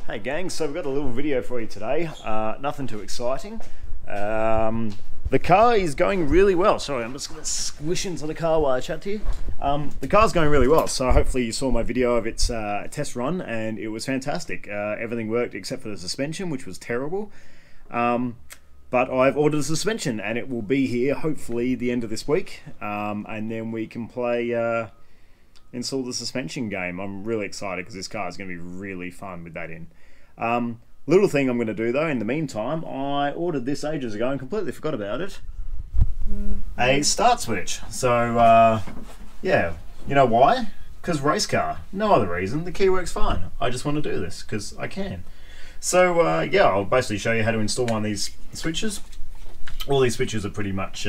Hey gang, so we've got a little video for you today. Nothing too exciting. The car is going really well. Sorry, I'm just going to squish into the car while I chat to you. The car's going really well, so hopefully you saw my video of its test run and it was fantastic. Everything worked except for the suspension, which was terrible. But I've ordered a suspension and it will be here hopefully the end of this week. And then we can play install the suspension game. I'm really excited because this car is going to be really fun with that in. Little thing I'm going to do though in the meantime, I ordered this ages ago and completely forgot about it. A start switch. So yeah, you know why? Because race car. No other reason. The key works fine. I just want to do this because I can. So yeah, I'll basically show you how to install one of these switches. All these switches are pretty much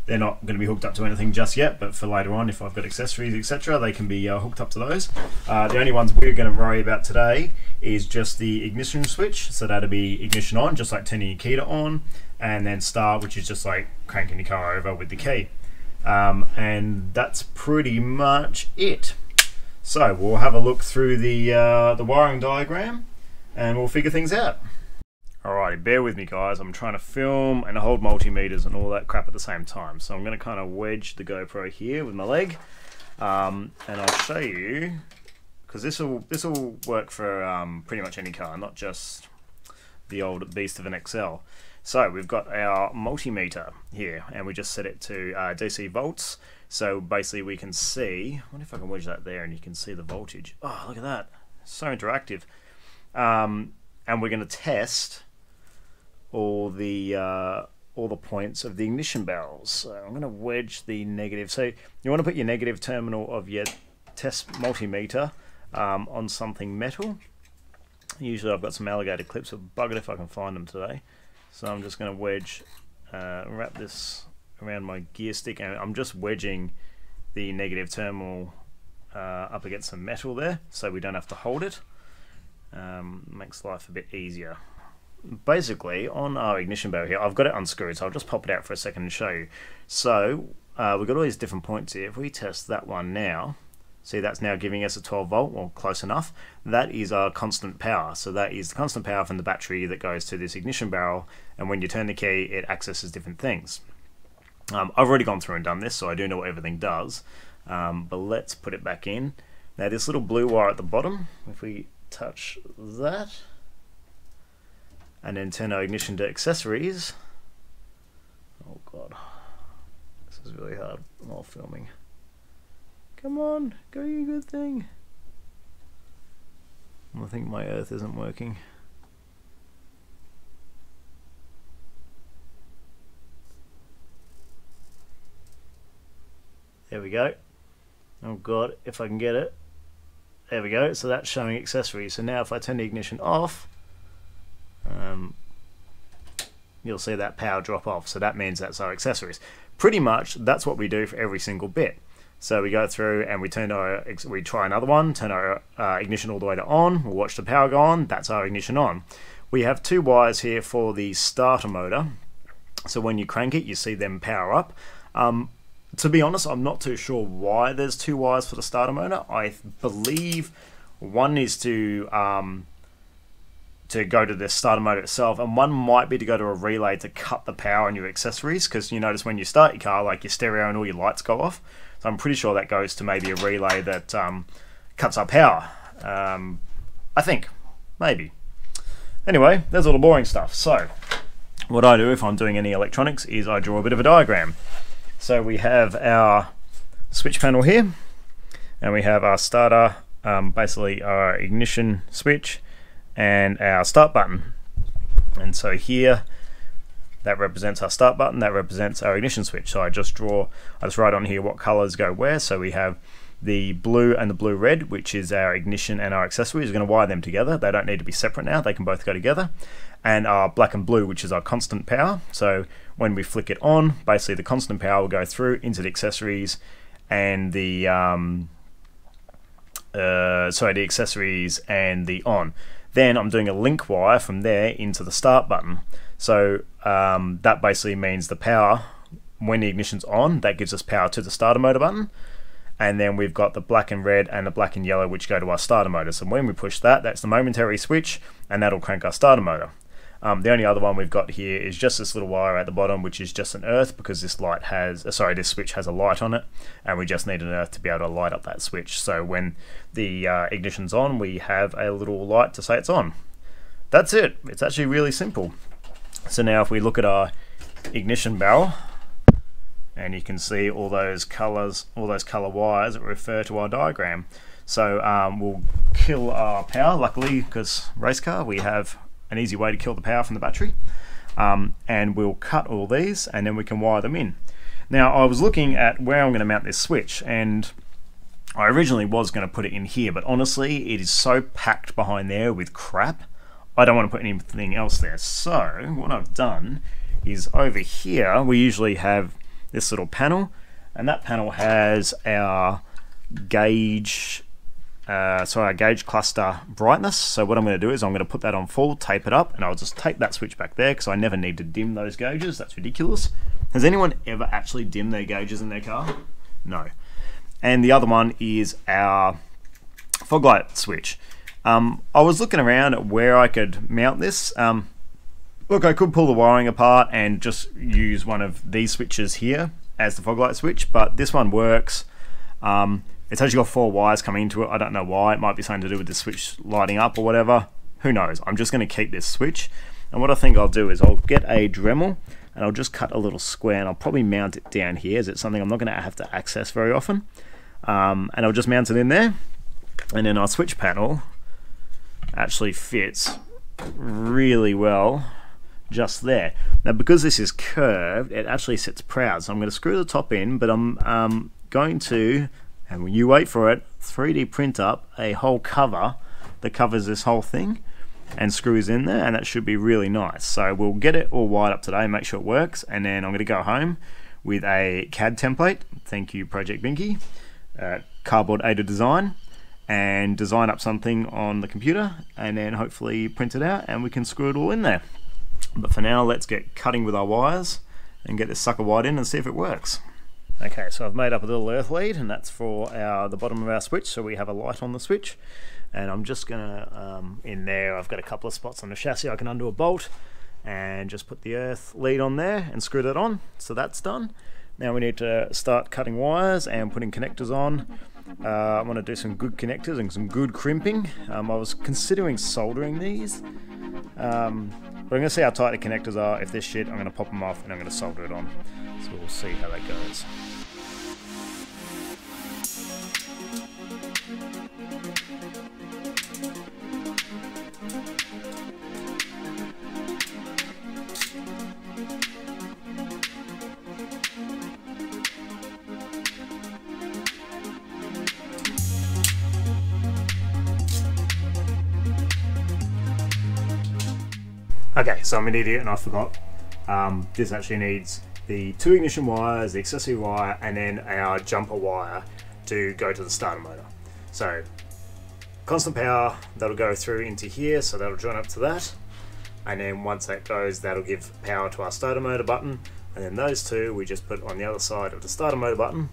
they're not going to be hooked up to anything just yet, but for later on, if I've got accessories, etc., they can be hooked up to those. The only ones we're going to worry about today is just the ignition switch. So that'll be ignition on, just like turning your key to on, and then start, which is just like cranking your car over with the key. And that's pretty much it. So we'll have a look through the wiring diagram, and we'll figure things out. Alrighty, bear with me guys, I'm trying to film and hold multimeters and all that crap at the same time. So I'm going to kind of wedge the GoPro here with my leg, and I'll show you, because this will work for pretty much any car, not just the old beast of an XL. So we've got our multimeter here, and we just set it to DC volts. So basically we can see, I wonder if I can wedge that there and you can see the voltage. Oh, look at that, so interactive. And we're going to test all the points of the ignition barrels. So I'm going to wedge the negative. So you want to put your negative terminal of your test multimeter on something metal. Usually I've got some alligator clips, but bugger if I can find them today. So I'm just going to wedge, wrap this around my gear stick, and I'm just wedging the negative terminal up against some metal there, so we don't have to hold it. Makes life a bit easier. Basically, on our ignition barrel here, I've got it unscrewed, so I'll just pop it out for a second and show you. So we've got all these different points here. If we test that one now, see that's now giving us a 12 volt, or close enough. That is our constant power. So that is the constant power from the battery that goes to this ignition barrel, and when you turn the key, it accesses different things. I've already gone through and done this, so I do know what everything does. But let's put it back in. Now this little blue wire at the bottom, if we touch that and then turn our ignition to accessories. Oh god, this is really hard while filming. Come on, go you good thing. I think my earth isn't working. There we go. Oh god, if I can get it. There we go, so that's showing accessories. So now if I turn the ignition off, you'll see that power drop off. So that means that's our accessories. Pretty much that's what we do for every single bit. So we go through and we try another one, turn our ignition all the way to on, we'll watch the power go on, that's our ignition on. We have two wires here for the starter motor. So when you crank it, you see them power up. To be honest, I'm not too sure why there's two wires for the starter motor. I believe one is to go to the starter motor itself, and one might be to go to a relay to cut the power on your accessories, because you notice when you start your car, like your stereo and all your lights go off. So I'm pretty sure that goes to maybe a relay that cuts our power. I think, maybe. Anyway, there's all the boring stuff. So what I do if I'm doing any electronics is I draw a bit of a diagram. So we have our switch panel here, and we have our starter, basically our ignition switch, and our start button. And so here, that represents our start button, that represents our ignition switch. So I just write on here what colors go where. So we have the blue and the blue-red, which is our ignition and our accessories. We're going to wire them together. They don't need to be separate now, they can both go together. And our black and blue, which is our constant power. So when we flick it on, basically the constant power will go through into the accessories and the the accessories and the on. Then I'm doing a link wire from there into the start button. So that basically means the power, when the ignition's on, that gives us power to the starter motor button. and then we've got the black and red and the black and yellow which go to our starter motor. So when we push that, that's the momentary switch, and that'll crank our starter motor. The only other one we've got here is just this little wire at the bottom, which is just an earth, because this light has, this switch has a light on it, and we just need an earth to be able to light up that switch. So when the ignition's on, we have a little light to say it's on. That's it. It's actually really simple. So now if we look at our ignition barrel, and you can see all those colors, all those color wires that refer to our diagram. So we'll kill our power, luckily, because race car, we have an easy way to kill the power from the battery, and we'll cut all these and then we can wire them in. Now I was looking at where I'm going to mount this switch, and I originally was going to put it in here, but honestly it is so packed behind there with crap, I don't want to put anything else there. So what I've done is over here we usually have this little panel, and that panel has our gauge our gauge cluster brightness. So what I'm going to do is I'm going to put that on full, tape it up, and I'll just tape that switch back there because I never need to dim those gauges. That's ridiculous. Has anyone ever actually dimmed their gauges in their car? No. And the other one is our fog light switch. I was looking around at where I could mount this. Look, I could pull the wiring apart and just use one of these switches here as the fog light switch, but this one works. It's actually got 4 wires coming into it. I don't know why. It might be something to do with the switch lighting up or whatever. Who knows? I'm just going to keep this switch. And what I think I'll do is I'll get a Dremel and I'll just cut a little square, and I'll probably mount it down here, as it's something I'm not going to have to access very often. And I'll just mount it in there. And then our switch panel actually fits really well just there. Now because this is curved, it actually sits proud. So I'm going to screw the top in, but I'm going to, and when you wait for it, 3D print up a whole cover that covers this whole thing and screws in there, and that should be really nice. So we'll get it all wired up today, make sure it works, and then I'm going to go home with a CAD template, thank you Project Binky, cardboard aided design, and design up something on the computer, and then hopefully print it out and we can screw it all in there. But for now, let's get cutting with our wires and get this sucker wired in and see if it works. Okay, so I've made up a little earth lead, and that's for the bottom of our switch, so we have a light on the switch. And I'm just gonna, in there, I've got a couple of spots on the chassis I can undo a bolt and just put the earth lead on there and screw that on. So that's done. Now we need to start cutting wires and putting connectors on. I want to do some good connectors and some good crimping. I was considering soldering these, but I'm going to see how tight the connectors are. If they're shit, I'm going to pop them off and I'm going to solder it on. So we'll see how that goes. Okay, so I'm an idiot and I forgot. This actually needs the 2 ignition wires, the accessory wire, and then our jumper wire to go to the starter motor. So, constant power, that'll go through into here, so that'll join up to that. And then once that goes, that'll give power to our starter motor button. And then those 2 we just put on the other side of the starter motor button.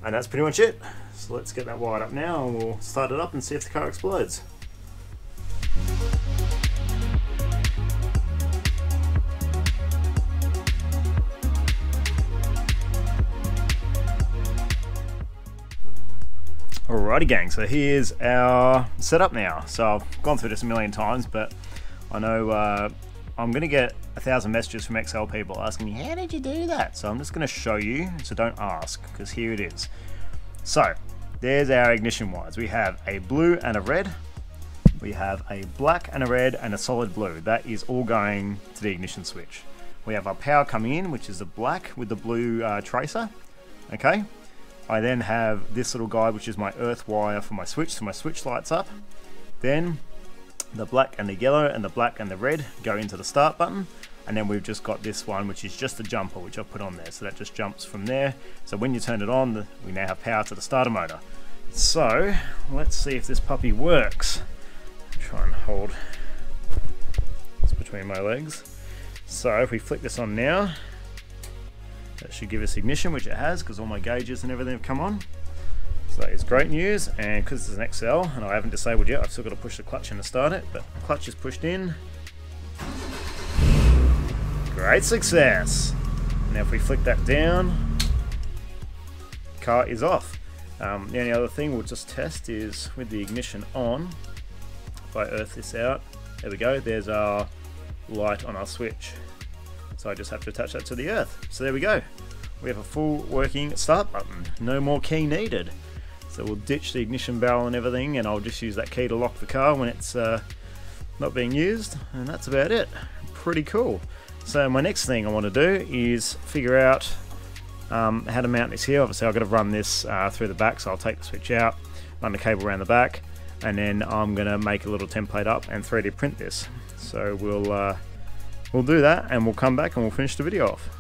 And that's pretty much it. So let's get that wired up now and we'll start it up and see if the car explodes. Alrighty gang, so here's our setup now. So I've gone through this a million times, but I know I'm going to get 1,000 messages from XL people asking me, how did you do that? So I'm just going to show you, so don't ask, because here it is. So there's our ignition wires. We have a blue and a red. We have a black and a red and a solid blue. That is all going to the ignition switch. We have our power coming in, which is the black with the blue tracer. Okay. I then have this little guy, which is my earth wire for my switch, so my switch lights up. Then the black and the yellow and the black and the red go into the start button, and then we've just got this one, which is just the jumper, which I've put on there, so that just jumps from there. So when you turn it on, we now have power to the starter motor. So let's see if this puppy works. Try and hold this between my legs. So if we flick this on now, that should give us ignition, which it has, because all my gauges and everything have come on. So that is great news, and because it's an XL and I haven't disabled yet, I've still got to push the clutch in to start it, but the clutch is pushed in. Great success! Now if we flick that down, car is off. The only other thing we'll just test is with the ignition on. If I earth this out, there we go, there's our light on our switch. So I just have to attach that to the earth. So there we go. We have a full working start button. No more key needed. So we'll ditch the ignition bell and everything, and I'll just use that key to lock the car when it's not being used, and that's about it. Pretty cool. So my next thing I want to do is figure out how to mount this here. Obviously I've got to run this through the back, so I'll take the switch out, run the cable around the back, and then I'm going to make a little template up and 3D print this. So we'll do that, and we'll come back and we'll finish the video off.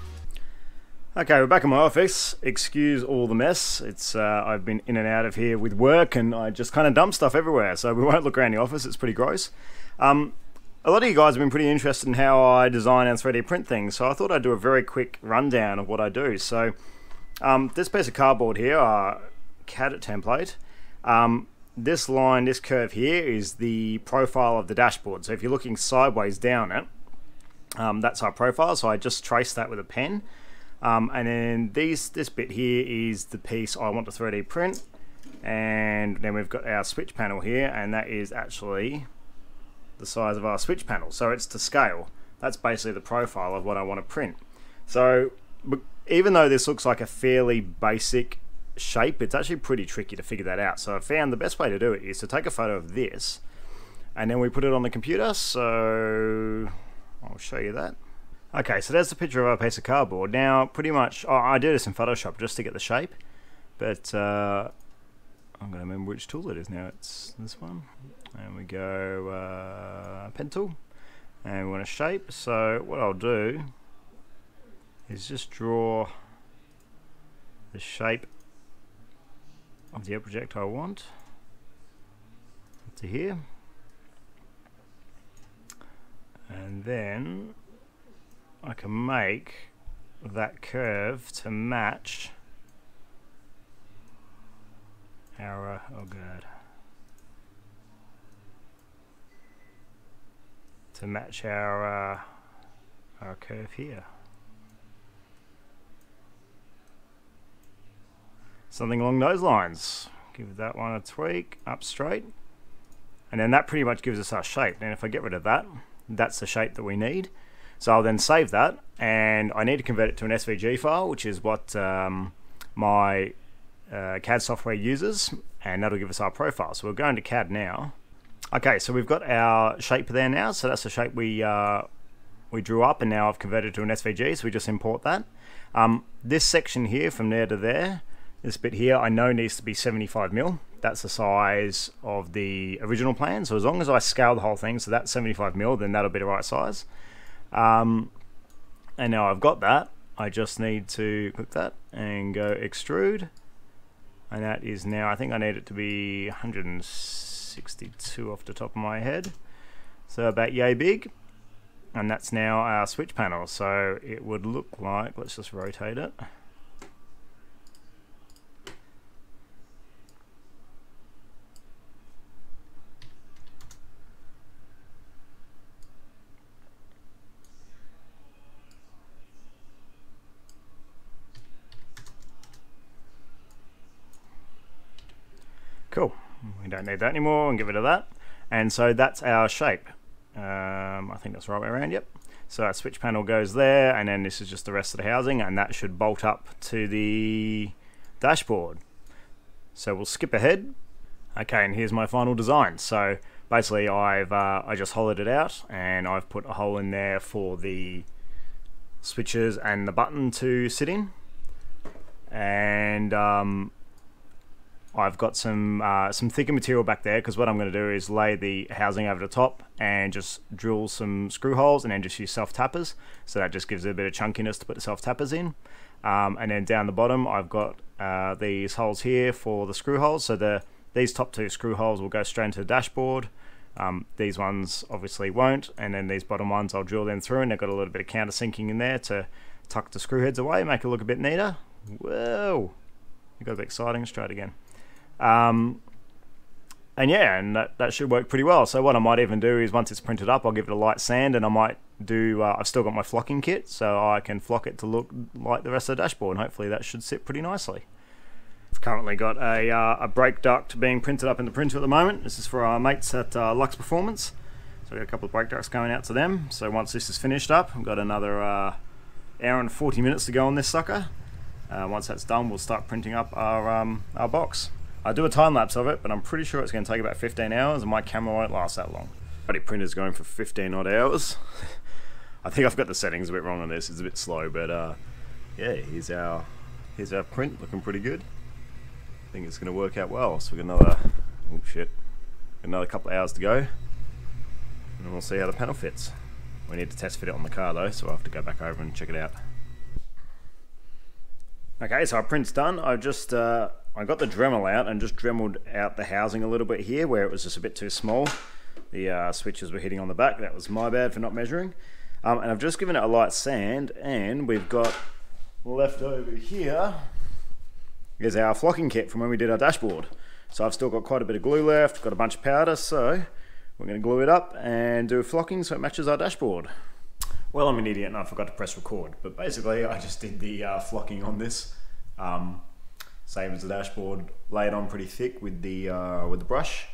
Okay, we're back in my office. Excuse all the mess. It's I've been in and out of here with work, and I just kind of dump stuff everywhere, so we won't look around the office. It's pretty gross. A lot of you guys have been pretty interested in how I design and 3D print things, so I thought I'd do a very quick rundown of what I do. So this piece of cardboard here, CAD template, this line, this curve here is the profile of the dashboard. So if you're looking sideways down it, that's our profile, so I just trace that with a pen. And then this bit here is the piece I want to 3D print, and then we've got our switch panel here, and that is actually the size of our switch panel, so it's to scale. That's basically the profile of what I want to print. So even though this looks like a fairly basic shape, it's actually pretty tricky to figure that out. So I found the best way to do it is to take a photo of this, and then we put it on the computer. So I'll show you that. Okay, so there's the picture of our piece of cardboard. Now, pretty much, I did this in Photoshop just to get the shape, but I'm going to remember which tool it is now. It's this one, and we go pen tool, and we want a shape. So what I'll do is just draw the shape of the object I want to here, and then I can make that curve to match our our curve here. Something along those lines. Give that one a tweak up straight, and then that pretty much gives us our shape. And if I get rid of that, that's the shape that we need. So I'll then save that, and I need to convert it to an SVG file, which is what my CAD software uses, and that'll give us our profile. So we'll go into CAD now. Okay, so we've got our shape there now. So that's the shape we drew up, and now I've converted to an SVG, so we just import that. This section here, from there to there, this bit here, I know needs to be 75mm. That's the size of the original plan. So as long as I scale the whole thing, so that's 75mm, then that'll be the right size. And now I've got that, I just need to click that and go extrude, and that is now, I think I need it to be 162 off the top of my head, so about yay big, and that's now our switch panel. So it would look like, let's just rotate it. Cool, we don't need that anymore, and get rid of that. And so that's our shape. I think that's the right way around, yep. So our switch panel goes there, and then this is just the rest of the housing, and that should bolt up to the dashboard. So we'll skip ahead. Okay, and here's my final design. So basically I just hollowed it out, and I've put a hole in there for the switches and the button to sit in. And I've got some thicker material back there, because what I'm going to do is lay the housing over the top and just drill some screw holes, and then just use self-tappers. So that just gives it a bit of chunkiness to put the self-tappers in. And then down the bottom I've got these holes here for the screw holes. So these top two screw holes will go straight into the dashboard. These ones obviously won't, and then these bottom ones I'll drill them through, and they've got a little bit of countersinking in there to tuck the screw heads away, make it look a bit neater. Whoa! It got a bit exciting. Let's try it again. And yeah, and that should work pretty well. So what I might even do is once it's printed up, I'll give it a light sand, and I might do, I've still got my flocking kit, so I can flock it to look like the rest of the dashboard, and hopefully that should sit pretty nicely. I've currently got a brake duct being printed up in the printer at the moment. This is for our mates at Luxe Performance. So we've got a couple of brake ducts going out to them. So once this is finished up, I've got another hour and 40 minutes to go on this sucker. Once that's done, we'll start printing up our box. I do a time lapse of it, but I'm pretty sure it's going to take about 15 hours, and my camera won't last that long. The printer's going for 15 odd hours. I think I've got the settings a bit wrong on this. It's a bit slow, but yeah, here's our print, looking pretty good. I think it's going to work out well. So we've got another couple of hours to go, and then we'll see how the panel fits. We need to test fit it on the car though, so I'll have to go back over and check it out. Okay, so our print's done. I got the Dremel out and just dremeled out the housing a little bit here where it was just a bit too small. The switches were hitting on the back. That was my bad for not measuring. And I've just given it a light sand, and we've got left over here is our flocking kit from when we did our dashboard. So I've still got quite a bit of glue left, got a bunch of powder, so we're going to glue it up and do a flocking so it matches our dashboard. Well, I'm an idiot and I forgot to press record, but basically I just did the flocking on this. Same as the dashboard, lay it on pretty thick with the brush,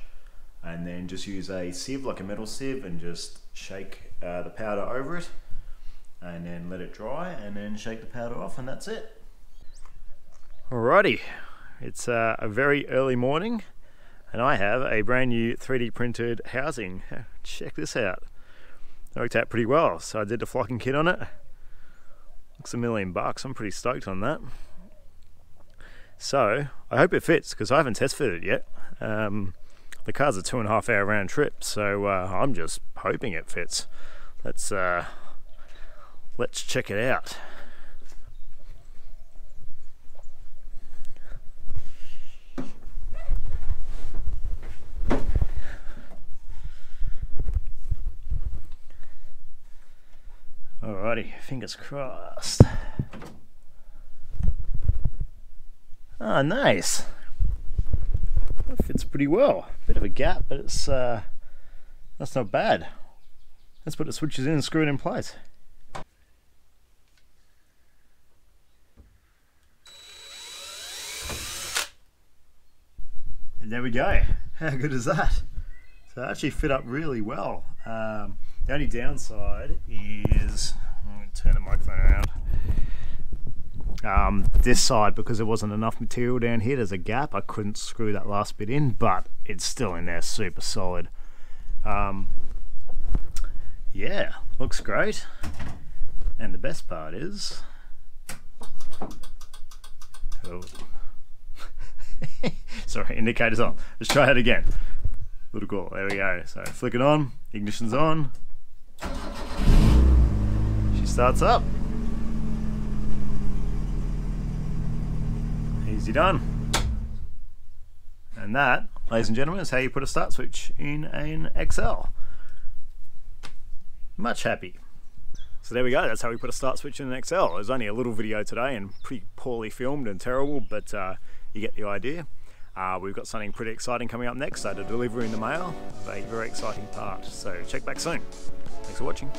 and then just use a sieve, like a metal sieve, and just shake the powder over it, and then let it dry, and then shake the powder off, and that's it. Alrighty, it's a very early morning, and I have a brand new 3D printed housing. Check this out. It worked out pretty well. So I did the flocking kit on it. Looks $1 million. I'm pretty stoked on that. So I hope it fits, because I haven't test fitted it yet. The car's a 2.5 hour round trip, so I'm just hoping it fits. Let's check it out. Alrighty, fingers crossed. Ah, nice. That fits pretty well. Bit of a gap, but it's that's not bad. Let's put the switches in and screw it in place. And there we go. How good is that? So it actually fit up really well. The only downside is, let me turn the microphone around. This side, because there wasn't enough material down here, there's a gap. I couldn't screw that last bit in, but it's still in there, super solid. Yeah, looks great. And the best part is, oh. Sorry, indicator's on. Let's try it again. Little cool, there we go. So flick it on, ignition's on. She starts up. Easy done. And that, ladies and gentlemen, is how you put a start switch in an XL. Much happy. So there we go, that's how we put a start switch in an XL. It was only a little video today and pretty poorly filmed and terrible, but you get the idea. We've got something pretty exciting coming up next, so the delivery in the mail, a very exciting part. So check back soon. Thanks for watching.